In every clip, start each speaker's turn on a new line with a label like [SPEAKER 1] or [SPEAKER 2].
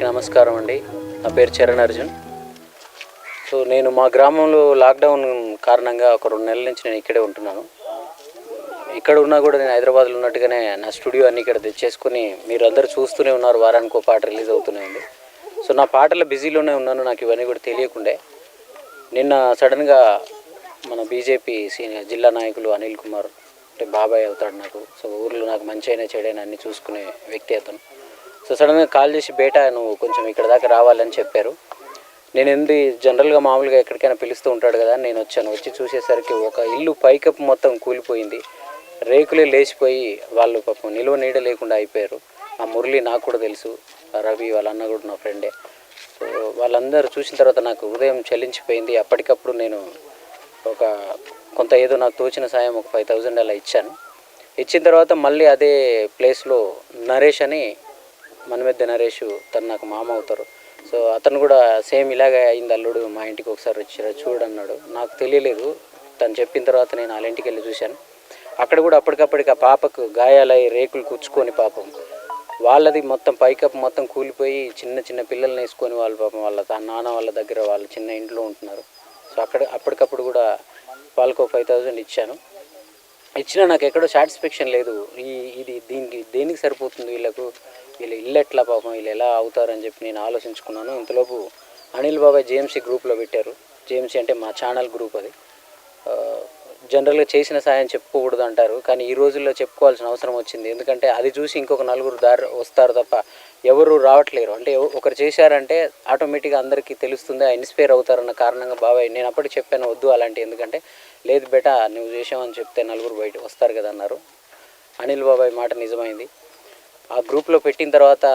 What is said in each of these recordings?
[SPEAKER 1] అందరికీ నమస్కారం అండి. నా పేరు చరణ్ అర్జున్. సో నేను మా గ్రామంలో లాక్డౌన్ కారణంగా ఒక 2 నెలల నుంచి నేను ఇక్కడే ఉంటున్నాను. ఇక్కడ ఉన్నా కూడా నేను హైదరాబాద్లో ఉన్నట్టుగానే నా స్టూడియో అన్నీ ఇక్కడ తెచ్చేసుకొని మీరు అందరూ చూస్తూనే ఉన్నారు. వారానికి ఒక పాట రిలీజ్ అవుతూనే ఉంది. సో నా పాటల బిజీలోనే ఉన్నాను. నాకు ఇవన్నీ కూడా తెలియకుండే నిన్న సడన్గా మన బీజేపీ సీనియర్ జిల్లా నాయకులు అనిల్ కుమార్ అంటే బాబాయ్ అవుతాడు నాకు. సో ఊర్లో నాకు మంచి అయినా చెడైనా అన్నీ చూసుకునే వ్యక్తి అతను. సో సడన్గా కాల్ చేసి బేటా నువ్వు కొంచెం ఇక్కడ దాకా రావాలని చెప్పారు. నేను జనరల్గా మామూలుగా ఎక్కడికైనా పిలుస్తూ ఉంటాడు కదా, నేను వచ్చాను. వచ్చి చూసేసరికి ఒక ఇల్లు పైకప్పు మొత్తం కూలిపోయింది, రేకులే లేచిపోయి వాళ్ళు పాపం నిలువ నీడ లేకుండా అయిపోయారు. ఆ మురళి నాకు కూడా తెలుసు, రవి వాళ్ళ అన్న కూడా నా ఫ్రెండే. సో వాళ్ళందరూ చూసిన తర్వాత నాకు హృదయం చలించిపోయింది. అప్పటికప్పుడు నేను కొంత ఏదో నాకు తోచిన సాయం ఒక 5,000 అలా ఇచ్చాను. ఇచ్చిన తర్వాత మళ్ళీ అదే ప్లేస్లో నరేష్ అని మనమెద్ద నరేష్, తను నాకు మామ అవుతారు. సో అతను కూడా సేమ్ ఇలాగే అయింది అల్లుడు, మా ఇంటికి ఒకసారి వచ్చారు చూడన్నాడు. నాకు తెలియలేదు. తను చెప్పిన తర్వాత నేను వాళ్ళ ఇంటికి వెళ్ళి చూశాను. అక్కడ కూడా అప్పటికప్పటికి ఆ పాపకు గాయాలై రేకులు కూర్చుకొని పాపం వాళ్ళది మొత్తం పైకప్పు మొత్తం కూలిపోయి చిన్న చిన్న పిల్లల్ని వేసుకొని వాళ్ళు పాపం వాళ్ళ నాన్న వాళ్ళ దగ్గర వాళ్ళ చిన్న ఇంట్లో ఉంటున్నారు. సో అప్పటికప్పుడు కూడా వాళ్ళకు 5,000 ఇచ్చాను. ఇచ్చినా నాకు ఎక్కడో సాటిస్ఫాక్షన్ లేదు. దేనికి సరిపోతుంది వీళ్ళు ఇల్లు ఎట్లా పాపం వీళ్ళు ఎలా అవుతారని చెప్పి నేను ఆలోచించుకున్నాను. ఇంతలోపు అనిల్ బాబాయ్ జేఎంసీ గ్రూప్లో పెట్టారు. జేఎంసీ అంటే మా ఛానల్ గ్రూప్. అది జనరల్గా చేసిన సాయం చెప్పుకోకూడదు అంటారు, కానీ ఈ రోజుల్లో చెప్పుకోవాల్సిన అవసరం వచ్చింది. ఎందుకంటే అది చూసి ఇంకొక 4 వస్తారు తప్ప ఎవరు రావట్లేరు. అంటే ఒకరు చేశారంటే ఆటోమేటిక్గా అందరికీ తెలుస్తుంది, ఇన్స్పైర్ అవుతారన్న కారణంగా బాబాయ్ నేను అప్పటికి చెప్పాను వద్దు అలాంటి, ఎందుకంటే లేదు బేటా నువ్వు చేసావని చెప్తే 4 బయట వస్తారు కదా అన్నారు. అనిల్ బాబాయ్ మాట నిజమైంది. ఆ గ్రూప్లో పెట్టిన తర్వాత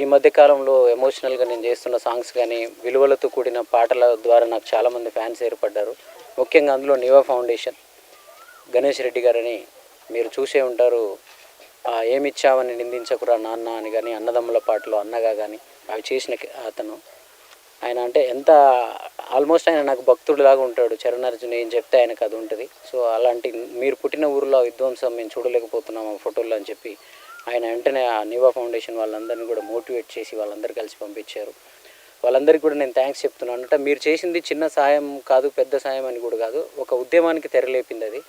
[SPEAKER 1] ఈ మధ్యకాలంలో ఎమోషనల్గా నేను చేస్తున్న సాంగ్స్ కానీ విలువలతో కూడిన పాటల ద్వారా నాకు చాలామంది ఫ్యాన్స్ ఏర్పడ్డారు. ముఖ్యంగా అందులో నివా ఫౌండేషన్ గణేష్ రెడ్డి గారని మీరు చూసే ఉంటారు. ఏమిచ్చావని నిందించకురా నాన్న అని కానీ, అన్నదమ్ముల పాటలో అన్నగా కానీ అవి చేసిన అతను. ఆయన అంటే ఎంత ఆల్మోస్ట్ ఆయన నాకు భక్తుడిలాగా ఉంటాడు. చరణ్ అర్జున్ ఏం చెప్తే ఆయనకు అది ఉంటుంది. సో అలాంటి మీరు పుట్టిన ఊరిలో విధ్వంసం మేము చూడలేకపోతున్నాము ఫోటోల్లో అని చెప్పి ఆయన వెంటనే ఆ నివా ఫౌండేషన్ వాళ్ళందరినీ కూడా మోటివేట్ చేసి వాళ్ళందరూ కలిసి పంపించారు. వాళ్ళందరికీ కూడా నేను థ్యాంక్స్ చెప్తున్నాను. అంటే మీరు చేసింది చిన్న సాయం కాదు, పెద్ద సాయం అని కూడా కాదు, ఒక ఉద్యమానికి తెరలేపింది అది.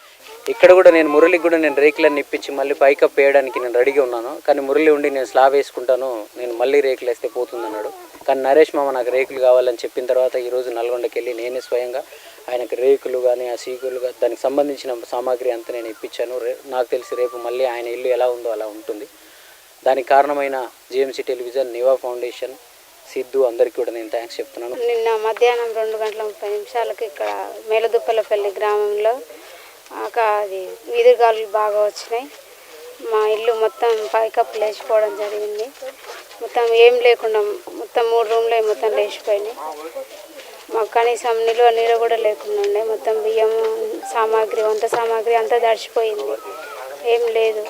[SPEAKER 1] ఇక్కడ కూడా నేను మురళికి కూడా నేను రేకులన్నీ ఇప్పించి మళ్ళీ పైకప్ వేయడానికి నేను రెడీగా ఉన్నాను. కానీ మురళి ఉండి నేను స్లాబ్ వేసుకుంటాను, నేను మళ్ళీ రేకులు వేస్తే పోతుంది అన్నాడు. కానీ నరేష్ మామ నాకు రేకులు కావాలని చెప్పిన తర్వాత ఈరోజు నల్గొండకి వెళ్ళి నేనే స్వయంగా ఆయనకు రేకులు కానీ ఆ సీకులు దానికి సంబంధించిన సామాగ్రి అంతా నేను ఇప్పించాను. నాకు తెలిసి రేపు మళ్ళీ ఆయన ఇల్లు ఎలా ఉందో అలా ఉంటుంది. దానికి కారణమైన జేఎంసీ టెలివిజన్, నివా ఫౌండేషన్, సిద్ధు అందరికీ కూడా నేను థ్యాంక్స్ చెప్తున్నాను.
[SPEAKER 2] నిన్న మధ్యాహ్నం 2:30 ఇక్కడ మేలదుప్పలపల్లి గ్రామంలో అది వీధిగాలులు బాగా వచ్చినాయి. మా ఇల్లు మొత్తం పైకప్పు లేచిపోవడం జరిగింది. మొత్తం ఏం లేకుండా మొత్తం 3 రూమ్లు మొత్తం లేచిపోయినాయి. మాకు కనీసం నిల్వ నీరు కూడా లేకుండా ఉండే, మొత్తం బియ్యం సామాగ్రి, వంట సామాగ్రి అంతా తడిచిపోయింది, ఏం లేదు.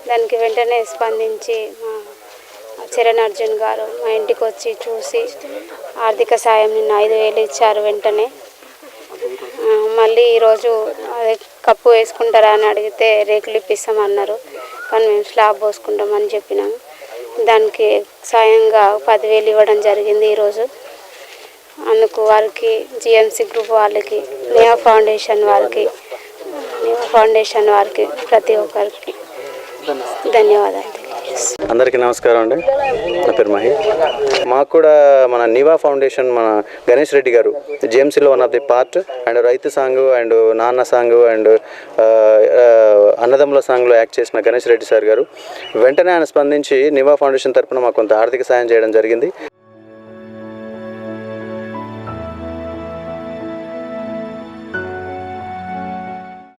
[SPEAKER 2] దానికి వెంటనే స్పందించి మా చరణ్ అర్జున్ గారు మా ఇంటికి వచ్చి చూసి ఆర్థిక సాయం నిన్న 5,000 ఇచ్చారు వెంటనే. మళ్ళీ ఈరోజు అదే కప్పు వేసుకుంటారా అని అడిగితే రేకులు ఇప్పిస్తామన్నారు, కానీ మేము స్లాబ్ పోసుకుంటామని చెప్పినాము. దానికి సాయంగా 10,000 ఇవ్వడం జరిగింది ఈరోజు. అందుకు వారికి జిఎంసీ గ్రూప్ వాళ్ళకి, నివా ఫౌండేషన్ వారికి ప్రతి ఒక్కరికి ధన్యవాదాలు.
[SPEAKER 1] అందరికీ నమస్కారం అండి. నా పేరు మహి. మాకు కూడా మన నివా ఫౌండేషన్ మన గణేష్ రెడ్డి గారు జేఎంసీలో one of the part and రైతు సాంగ్ అండ్ నాన్న సాంగ్ అండ్ అన్నదమ్ముల సాంగ్లో యాక్ట్ చేసిన గణేష్ రెడ్డి సార్ గారు వెంటనే ఆయన స్పందించి నివా ఫౌండేషన్ తరఫున మాకు కొంత ఆర్థిక సాయం చేయడం జరిగింది.